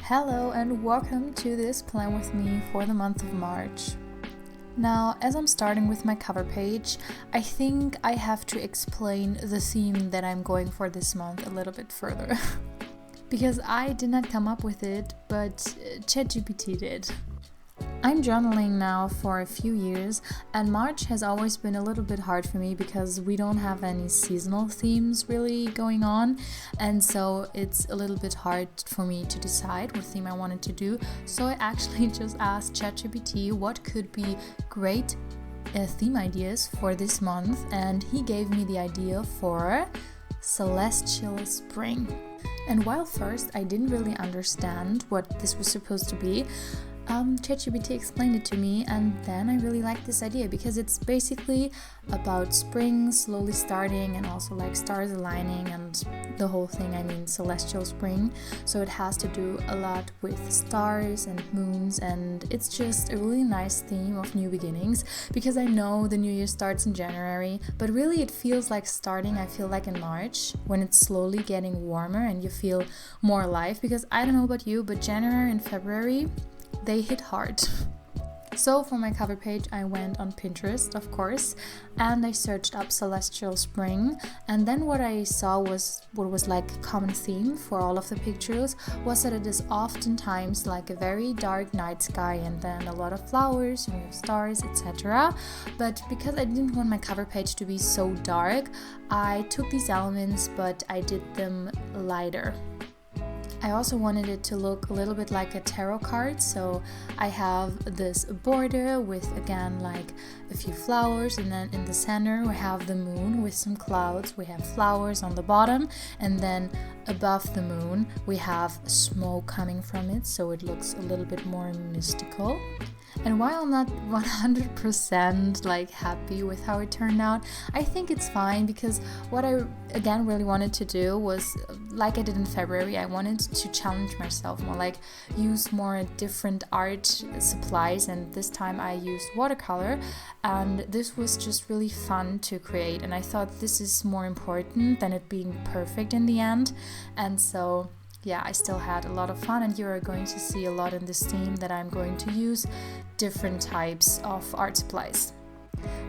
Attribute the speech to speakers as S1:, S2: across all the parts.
S1: Hello and welcome to this plan with me for the month of March. Now, as I'm starting with my cover page, I think I have to explain the theme that I'm going for this month a little bit further. Because I did not come up with it, but ChatGPT did. I'm journaling now for a few years, and March has always been a little bit hard for me because we don't have any seasonal themes really going on, and so it's a little bit hard for me to decide what theme I wanted to do. So I actually just asked ChatGPT what could be great theme ideas for this month, and he gave me the idea for celestial spring. And while first I didn't really understand what this was supposed to be, ChatGPT explained it to me, and then I really liked this idea because it's basically about spring slowly starting and also like stars aligning and the whole thing. I mean, celestial spring, so it has to do a lot with stars and moons, and it's just a really nice theme of new beginnings because I know the new year starts in January, but really it feels like starting, I feel like in March when it's slowly getting warmer and you feel more alive, because I don't know about you, but January and February, they hit hard. So for my cover page I went on Pinterest, of course, and I searched up celestial spring, and then what I saw was what was like a common theme for all of the pictures was that it is oftentimes like a very dark night sky and then a lot of flowers and we have stars, etc. But because I didn't want my cover page to be so dark, I took these elements but I did them lighter. I also wanted it to look a little bit like a tarot card, so I have this border with again like a few flowers, and then in the center we have the moon with some clouds, we have flowers on the bottom, and then above the moon we have smoke coming from it, so it looks a little bit more mystical. And while I'm not 100% like happy with how it turned out, I think it's fine because what I again really wanted to do was, like I did in February, I wanted to challenge myself more, like use more different art supplies, and this time I used watercolor, and this was just really fun to create, and I thought this is more important than it being perfect in the end. And so yeah, I still had a lot of fun, and you are going to see a lot in this theme that I'm going to use different types of art supplies.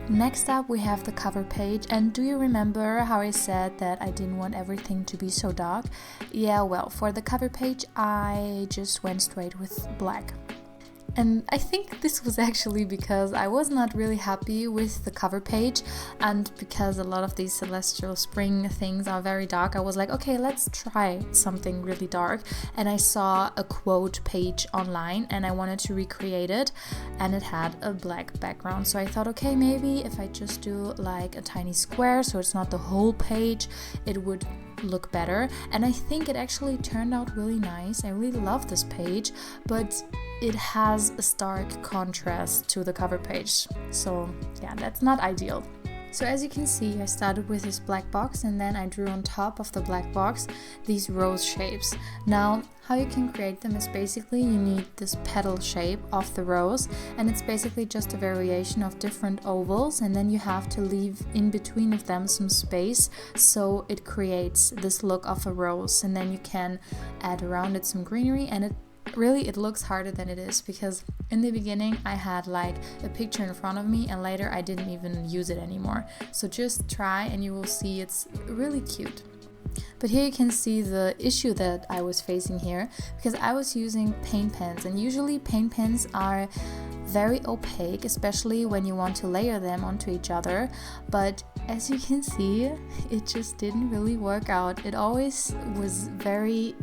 S1: Next up we have the cover page, and do you remember how I said that I didn't want everything to be so dark? Yeah, well, for the cover page I just went straight with black. And I think this was actually because I was not really happy with the cover page, and because a lot of these celestial spring things are very dark, I was like, okay, let's try something really dark. And I saw a quote page online and I wanted to recreate it, and it had a black background. So I thought, okay, maybe if I just do like a tiny square so it's not the whole page, it would look better. And I think it actually turned out really nice. I really love this page, but it has a stark contrast to the cover page, so yeah, that's not ideal. So as you can see, I started with this black box, and then I drew on top of the black box these rose shapes. Now, how you can create them is basically you need this petal shape of the rose, and it's basically just a variation of different ovals, and then you have to leave in between of them some space so it creates this look of a rose, and then you can add around it some greenery, and it looks harder than it is, because in the beginning I had like a picture in front of me and later I didn't even use it anymore. So just try and you will see it's really cute. But here you can see the issue that I was facing here, because I was using paint pens, and usually paint pens are very opaque, especially when you want to layer them onto each other. But as you can see, it just didn't really work out. It always was very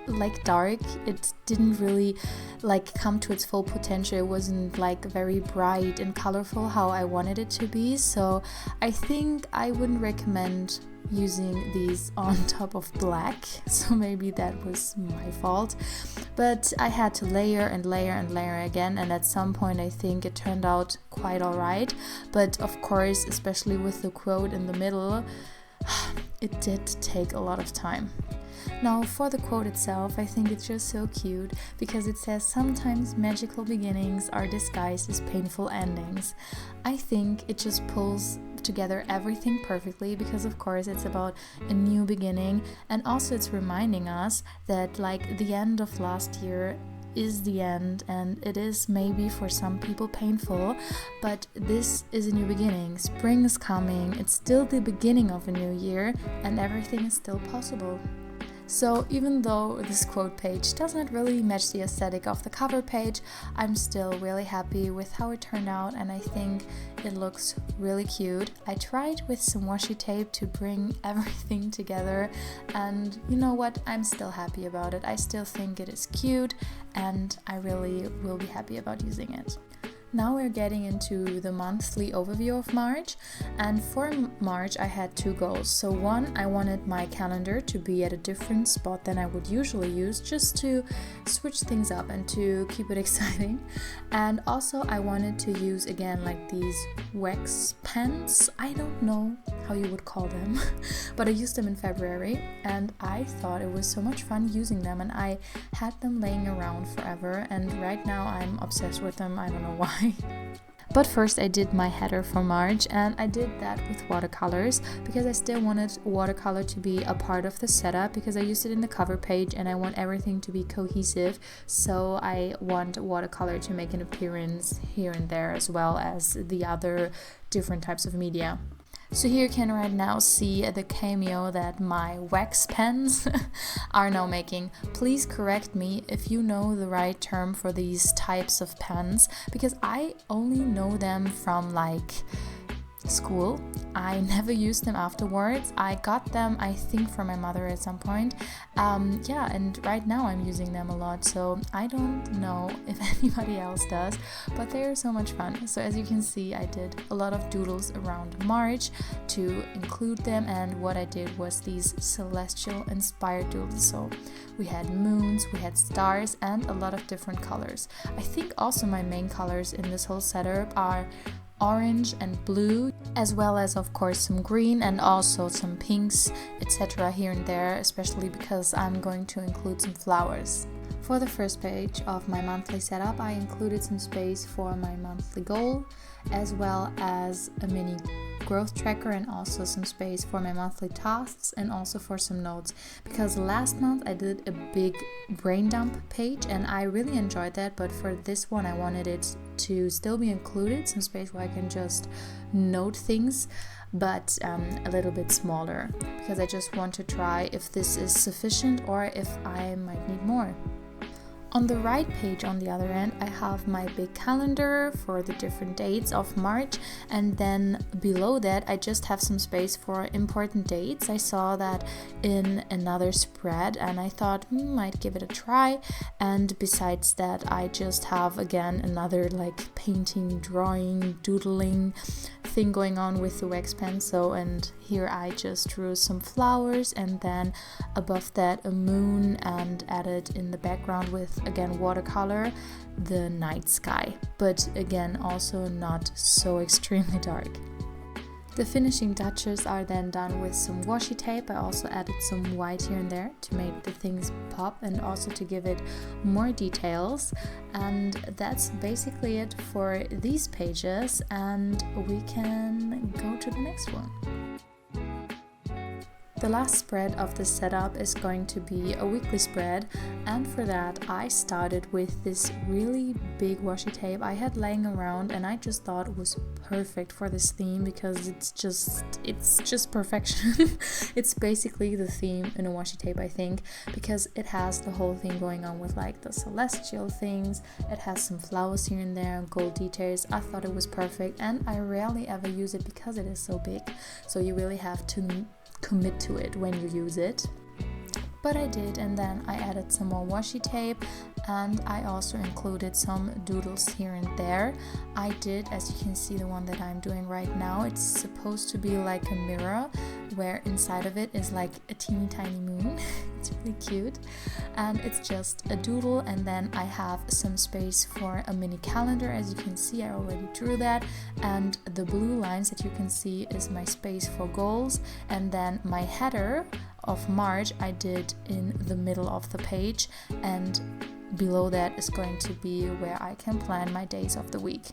S1: like dark. It didn't really like come to its full potential. It wasn't like very bright and colorful how I wanted it to be. So I think I wouldn't recommend using these on top of black, so maybe that was my fault. But I had to layer and layer and layer again, and at some point I think it turned out quite alright. But of course, especially with the quote in the middle, it did take a lot of time. Now for the quote itself, I think it's just so cute because it says, sometimes magical beginnings are disguised as painful endings. I think it just pulls together everything perfectly, because of course it's about a new beginning, and also it's reminding us that like the end of last year is the end, and it is maybe for some people painful, but this is a new beginning. Spring is coming, it's still the beginning of a new year, and everything is still possible. So even though this quote page doesn't really match the aesthetic of the cover page, I'm still really happy with how it turned out, and I think it looks really cute. I tried with some washi tape to bring everything together, and you know what, I'm still happy about it. I still think it is cute, and I really will be happy about using it. Now we're getting into the monthly overview of March, and for March I had 2 goals. So one, I wanted my calendar to be at a different spot than I would usually use, just to switch things up and to keep it exciting. And also I wanted to use again like these wax pens, I don't know how you would call them, but I used them in February and I thought it was so much fun using them, and I had them laying around forever, and right now I'm obsessed with them. I don't know why. But first I did my header for March, and I did that with watercolors because I still wanted watercolor to be a part of the setup, because I used it in the cover page and I want everything to be cohesive, so I want watercolor to make an appearance here and there as well as the other different types of media. So here you can right now see the cameo that my wax pens are now making. Please correct me if you know the right term for these types of pens, because I only know them from like school. I never used them afterwards. I got them, I think, from my mother at some point. And right now I'm using them a lot, so I don't know if anybody else does, but they're so much fun. So as you can see, I did a lot of doodles around March to include them, and what I did was these celestial inspired doodles. So we had moons, we had stars, and a lot of different colors. I think also my main colors in this whole setup are orange and blue, as well as of course some green and also some pinks, etc. here and there, especially because I'm going to include some flowers. For the first page of my monthly setup, I included some space for my monthly goal, as well as a mini growth tracker, and also some space for my monthly tasks and also for some notes, because last month I did a big brain dump page and I really enjoyed that, but for this one I wanted it to still be included, some space where I can just note things, but a little bit smaller, because I just want to try if this is sufficient or if I might need more. On the right page, on the other end, I have my big calendar for the different dates of March, and then below that I just have some space for important dates. I saw that in another spread and I thought might give it a try, and besides that I just have again another like painting, drawing, doodling thing going on with the wax pen. So, and here I just drew some flowers, and then above that a moon, and added in the background with again watercolor the night sky, but again also not so extremely dark. The finishing touches are then done with some washi tape. I also added some white here and there to make the things pop and also to give it more details. And that's basically it for these pages, and we can go to the next one. The last spread of the setup is going to be a weekly spread, and for that I started with this really big washi tape I had laying around, and I just thought it was perfect for this theme because it's just perfection. It's basically the theme in a washi tape, I think, because it has the whole thing going on with like the celestial things. It has some flowers here and there, gold details. I thought it was perfect, and I rarely ever use it because it is so big, so you really have to commit to it when you use it. But I did, and then I added some more washi tape, and I also included some doodles here and there. I did, as you can see, the one that I'm doing right now, it's supposed to be like a mirror where inside of it is like a teeny tiny moon. It's really cute, and it's just a doodle. And then I have some space for a mini calendar. As you can see, I already drew that, and the blue lines that you can see is my space for goals. And then my header of March I did in the middle of the page, and below that is going to be where I can plan my days of the week.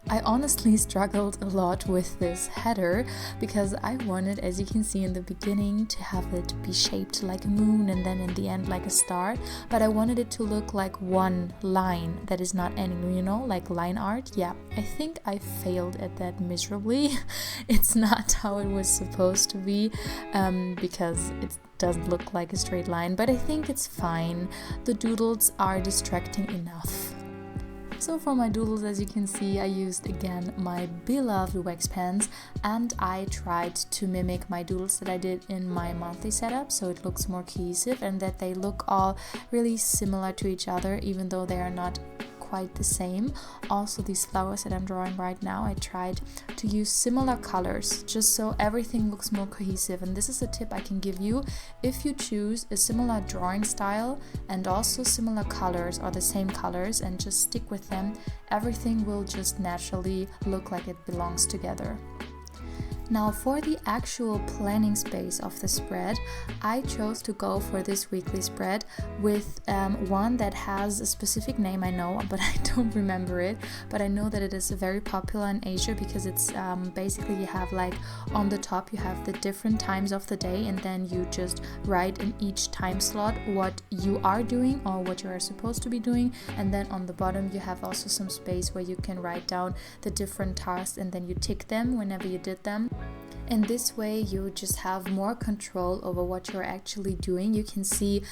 S1: I honestly struggled a lot with this header because I wanted, as you can see in the beginning, to have it be shaped like a moon and then in the end like a star, but I wanted it to look like one line that is not ending, you know, like line art. Yeah, I think I failed at that miserably. It's not how it was supposed to be, because it doesn't look like a straight line, but I think it's fine. The doodles are distracting enough. So for my doodles, as you can see, I used again my beloved wax pens, and I tried to mimic my doodles that I did in my monthly setup, so it looks more cohesive and that they look all really similar to each other, even though they are not quite the same. Also, these flowers that I'm drawing right now, I tried to use similar colors just so everything looks more cohesive. And this is a tip I can give you: if you choose a similar drawing style and also similar colors or the same colors and just stick with them, everything will just naturally look like it belongs together. Now for the actual planning space of the spread, I chose to go for this weekly spread with one that has a specific name, I know, but I don't remember it. But I know that it is very popular in Asia because it's basically you have like on the top you have the different times of the day, and then you just write in each time slot what you are doing or what you are supposed to be doing, and then on the bottom you have also some space where you can write down the different tasks and then you tick them whenever you did them. In this way, you just have more control over what you're actually doing. You can see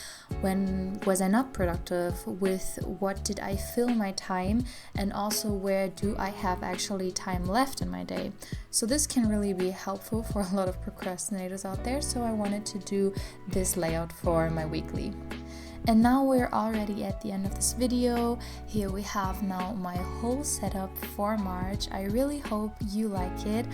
S1: when was I not productive, with what did I fill my time, and also where do I have actually time left in my day. So this can really be helpful for a lot of procrastinators out there. So I wanted to do this layout for my weekly. And now we're already at the end of this video. Here we have now my whole setup for March. I really hope you like it.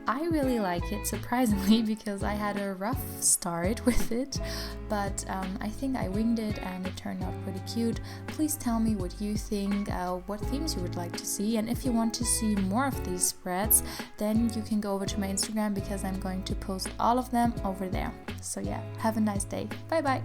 S1: I really like it, surprisingly, because I had a rough start with it, but I think I winged it and it turned out pretty cute. Please tell me what you think, what themes you would like to see, and if you want to see more of these spreads, then you can go over to my Instagram because I'm going to post all of them over there. So yeah, have a nice day. Bye bye!